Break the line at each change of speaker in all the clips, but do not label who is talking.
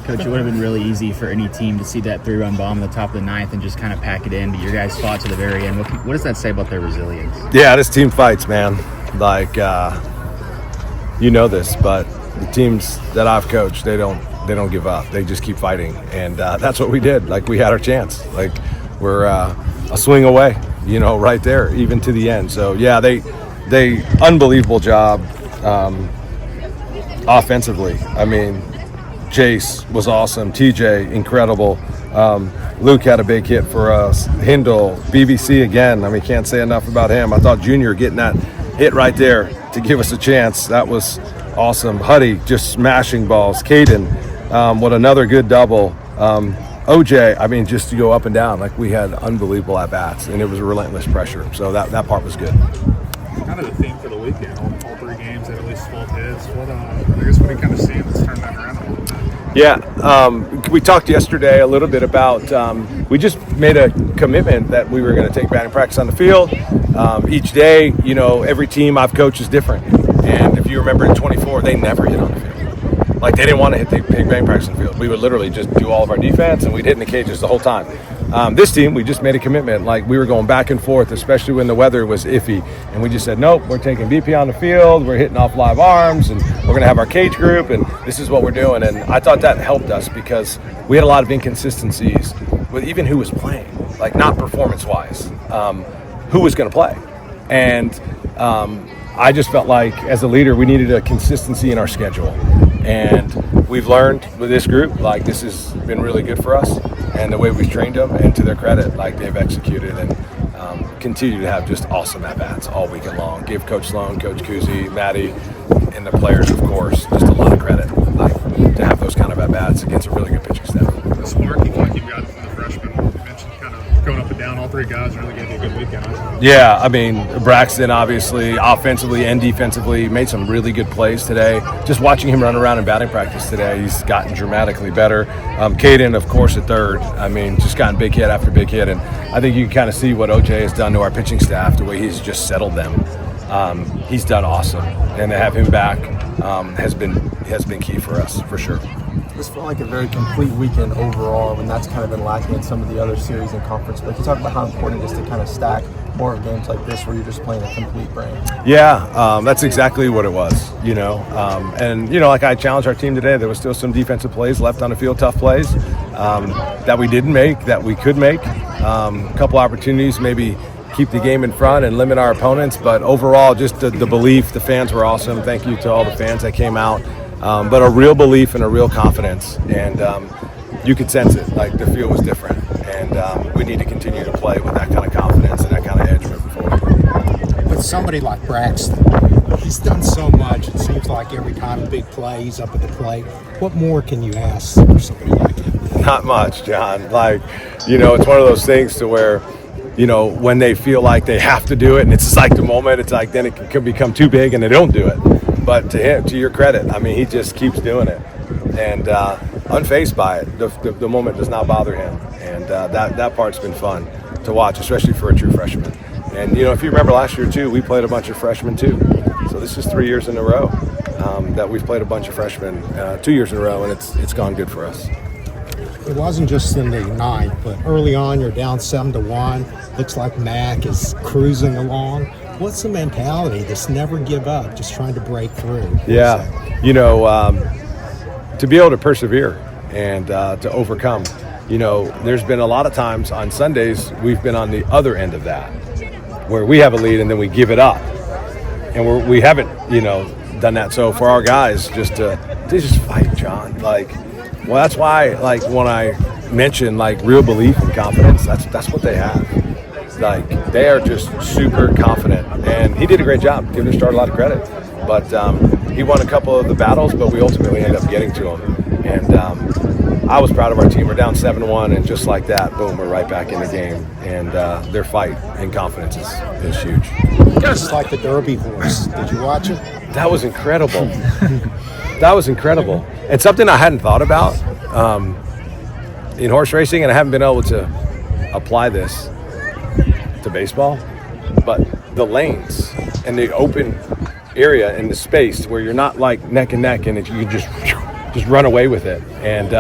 Coach, it would have been really easy for any team to see that 3-run bomb at the top of the ninth and just kind of pack it in, but your guys fought to the very end. What does that say about their resilience?
Yeah, this team fights, man. Like, you know this, but the teams that I've coached, they don't give up. They just keep fighting, and that's what we did. Like, we had our chance. Like, we're a swing away, right there, even to the end. So, yeah, they unbelievable job offensively. I mean, Chase was awesome. TJ, incredible. Luke had a big hit for us. Hindle, BBC again. I mean, can't say enough about him. I thought Junior getting that hit right there to give us a chance. That was awesome. Huddy just smashing balls. Caden, what another good double. OJ, I mean, just to go up and down. Like, we had unbelievable at-bats, and it was relentless pressure. So that part was good.
Kind of the theme for the weekend. All three games had at least 12 hits. What are you kind of seeing that's turned that around a little bit?
Yeah, we talked yesterday a little bit about we just made a commitment that we were going to take batting practice on the field. Each day, every team I've coached is different. And if you remember in 24, they never hit on the field. Like, they didn't want to take batting practice on the field. We would literally just do all of our defense, and we'd hit in the cages the whole time. This team, we just made a commitment. Like, we were going back and forth, especially when the weather was iffy. And we just said, nope, we're taking BP on the field. We're hitting off live arms, and we're going to have our cage group, and this is what we're doing. And I thought that helped us because we had a lot of inconsistencies with even who was playing, like, not performance-wise, who was going to play. And I just felt like, as a leader, we needed a consistency in our schedule. And we've learned with this group, like, this has been really good for us. And the way we've trained them, and to their credit, like, they've executed and continue to have just awesome at-bats all weekend long. Give Coach Sloan, Coach Kuzi, Maddie, and the players, of course, just a lot of credit, like, to have those kind of at-bats against a really good pitching staff.
The spark you think you've got from the freshmen, you mentioned kind of going up and down. All three guys really gave you a good weekend.
Yeah, I mean, Braxton, obviously, offensively and defensively, made some really good plays today. Just watching him run around in batting practice today, he's gotten dramatically better. Caden, of course, at third. I mean, just gotten big hit after big hit. And I think you can kind of see what OJ has done to our pitching staff, the way he's just settled them. He's done awesome. And to have him back has been key for us, for sure.
This felt like a very complete weekend overall, and that's kind of been lacking in some of the other series and conference. But you talk about how important it is to kind of stack more of games like this where you're just playing a complete brain.
Yeah, that's exactly what it was, And, like I challenged our team today, there was still some defensive plays left on the field, tough plays that we didn't make, that we could make. A couple opportunities, maybe keep the game in front and limit our opponents. But overall, just the belief, the fans were awesome. Thank you to all the fans that came out. But a real belief and a real confidence, and you could sense it. Like, the field was different, and we need to continue to play with that kind of confidence and that kind of edge moving forward.
With somebody like Braxton, he's done so much. It seems like every time a big play, he's up at the plate. What more can you ask for somebody like him?
Not much, John. Like, it's one of those things to where, when they feel like they have to do it, and it's just like the moment, it's like then it could become too big and they don't do it. But to him, to your credit, I mean, he just keeps doing it, and unfazed by it. The moment does not bother him, and that part's been fun to watch, especially for a true freshman. And if you remember last year too, we played a bunch of freshmen too. So this is 3 years in a row that we've played a bunch of freshmen, 2 years in a row, and it's gone good for us.
It wasn't just in the ninth, but early on, you're down 7-1. Looks like Mac is cruising along. What's the mentality? Just never give up, just trying to break through.
Yeah, to be able to persevere and to overcome. There's been a lot of times on Sundays we've been on the other end of that, where we have a lead and then we give it up, and we haven't, done that. So for our guys, they just fight, John. That's why, when I mention real belief and confidence, that's what they have. They are just super confident, and he did a great job. Giving Star a lot of credit, but he won a couple of the battles, but we ultimately ended up getting to him. And I was proud of our team. We're down 7-1, and just like that, boom, we're right back in the game. And their fight and confidence is huge.
It's like the Derby horse. Did you watch it?
That was incredible. That was incredible, and something I hadn't thought about in horse racing, and I haven't been able to apply this to baseball, but the lanes and the open area and the space where you're not neck and neck, and you just just run away with it and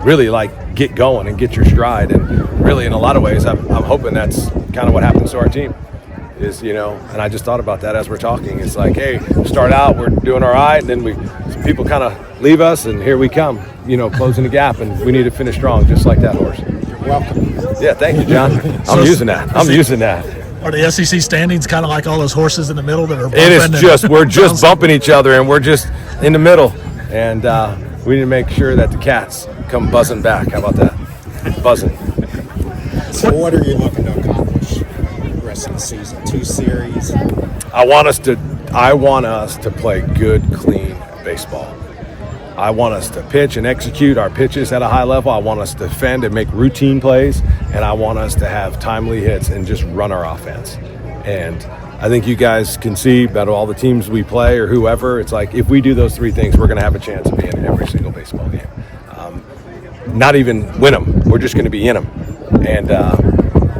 really like get going and get your stride. And really, in a lot of ways, I'm hoping that's kind of what happens to our team. Is, you know, and I just thought about that as we're talking. It's like, hey, start out, we're doing all right, and then some people kind of leave us, and here we come, you know, closing the gap, and we need to finish strong, just like that horse.
You're welcome.
Yeah, thank you, John. I'm using that.
Are the SEC standings kind of like all those horses in the middle that are bumping?
It is just, we're just bumping each other, and we're just in the middle, and we need to make sure that the Cats come buzzing back. How about that? Buzzing.
So what are you looking to accomplish the rest of the season? 2 series?
I want us to play good, clean baseball. I want us to pitch and execute our pitches at a high level. I want us to defend and make routine plays, and I want us to have timely hits and just run our offense. And I think you guys can see about all the teams we play or whoever, it's like if we do those 3 things, we're going to have a chance of being in every single baseball game. Not even win them, we're just going to be in them. And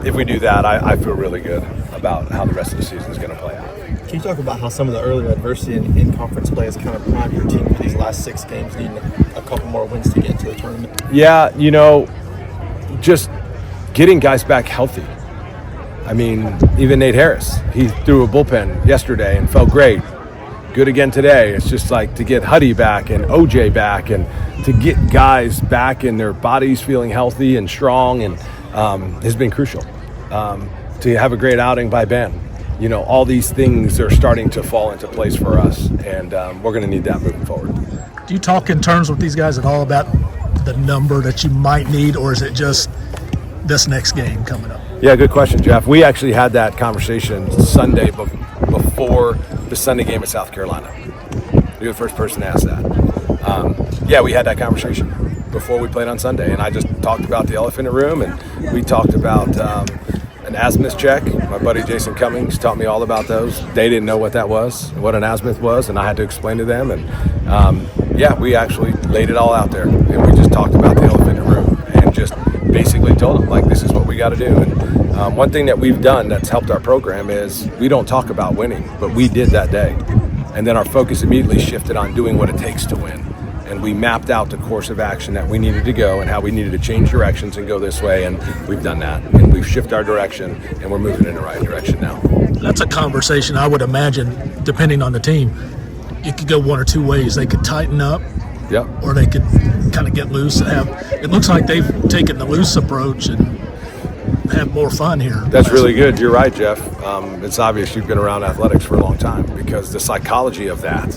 if we do that, I feel really good about how the rest of the season is going to play out.
Can you talk about how some of the earlier adversity in conference play has kind of primed your team for these last 6 games, needing a couple more wins to get into the tournament?
Yeah, you know, just getting guys back healthy. I mean, even Nate Harris, he threw a bullpen yesterday and felt great. Good again today. It's just like to get Huddy back and OJ back and to get guys back in their bodies feeling healthy and strong and has been crucial. To have a great outing by Ben. You know, all these things are starting to fall into place for us, and we're going to need that moving forward.
Do you talk in terms with these guys at all about the number that you might need, or is it just this next game coming up?
Yeah, good question, Jeff. We actually had that conversation Sunday before the Sunday game at South Carolina. You're the first person to ask that. Yeah, we had that conversation before we played on Sunday, and I just talked about the elephant in the room, and we talked about an azimuth check. My buddy Jason Cummings taught me all about those. They didn't know what that was, what an azimuth was, and I had to explain to them. And yeah, we actually laid it all out there, and we just talked about the elephant in the room and just basically told them, like, this is what we got to do. And one thing that we've done that's helped our program is we don't talk about winning, but we did that day. And then our focus immediately shifted on doing what it takes to win. And we mapped out the course of action that we needed to go and how we needed to change directions and go this way, and we've done that. And we've shifted our direction, and we're moving in the right direction now.
That's a conversation I would imagine, depending on the team. It could go one or 2 ways. They could tighten up,
Yep.
or they could kind of get loose. It looks like they've taken the loose approach and have more fun here.
That's really good. You're right, Jeff. It's obvious you've been around athletics for a long time because the psychology of that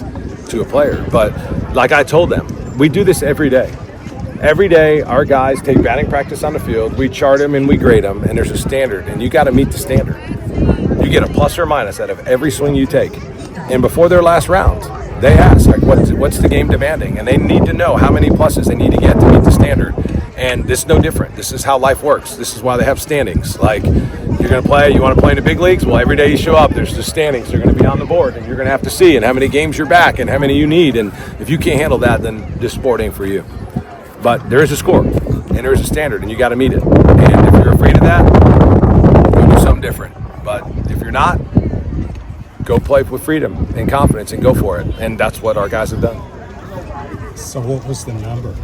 to a player. But like I told them, we do this every day. Every day, our guys take batting practice on the field. We chart them and we grade them, and there's a standard, and you got to meet the standard. You get a plus or minus out of every swing you take. And before their last round, they ask, like, what's the game demanding? And they need to know how many pluses they need to get to meet the standard. And this is no different. This is how life works. This is why they have standings. Like, you're going to play, you want to play in the big leagues? Well, every day you show up, there's the standings. They're going to be on the board, and you're going to have to see and how many games you're back and how many you need. And if you can't handle that, then this sport ain't for you. But there is a score, and there is a standard, and you got to meet it. And if you're afraid of that, go do something different. But if you're not, go play with freedom and confidence and go for it. And that's what our guys have done.
So what was the number?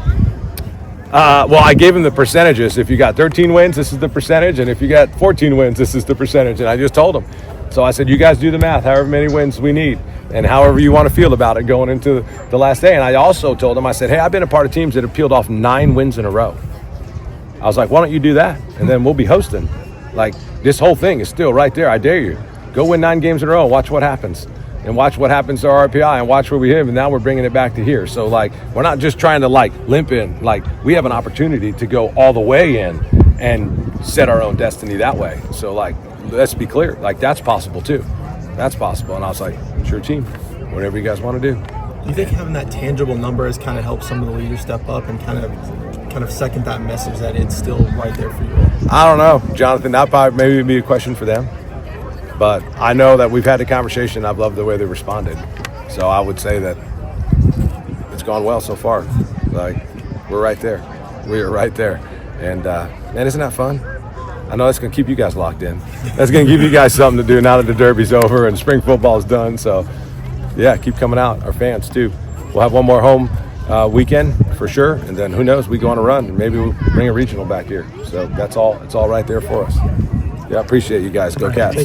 Well, I gave him the percentages. If you got 13 wins, this is the percentage. And if you got 14 wins, this is the percentage. And I just told him. So I said, you guys do the math, however many wins we need. And however you want to feel about it going into the last day. And I also told him, I said, hey, I've been a part of teams that have peeled off 9 wins in a row. I was like, why don't you do that? And then we'll be hosting. Like, this whole thing is still right there. I dare you. Go win 9 games in a row. Watch what happens. And watch what happens to our RPI and watch where we hit. And now we're bringing it back to here. So, like, we're not just trying to, like, limp in. Like, we have an opportunity to go all the way in and set our own destiny that way. So, like, let's be clear. Like, that's possible, too. That's possible. And I was like, it's your team. Whatever you guys want to do.
Do you think having that tangible number has kind of helped some of the leaders step up and kind of second that message that it's still right there for you?
I don't know, Jonathan. That probably maybe be a question for them. But I know that we've had the conversation. I've loved the way they responded. So I would say that it's gone well so far. Like, we're right there. We are right there. And, man, isn't that fun? I know that's going to keep you guys locked in. That's going to give you guys something to do now that the Derby's over and spring football's done. So, yeah, keep coming out. Our fans, too. We'll have one more home weekend for sure, and then who knows, we go on a run and maybe we'll bring a regional back here. So that's all. It's all right there for us. Yeah, I appreciate you guys. Go Cats.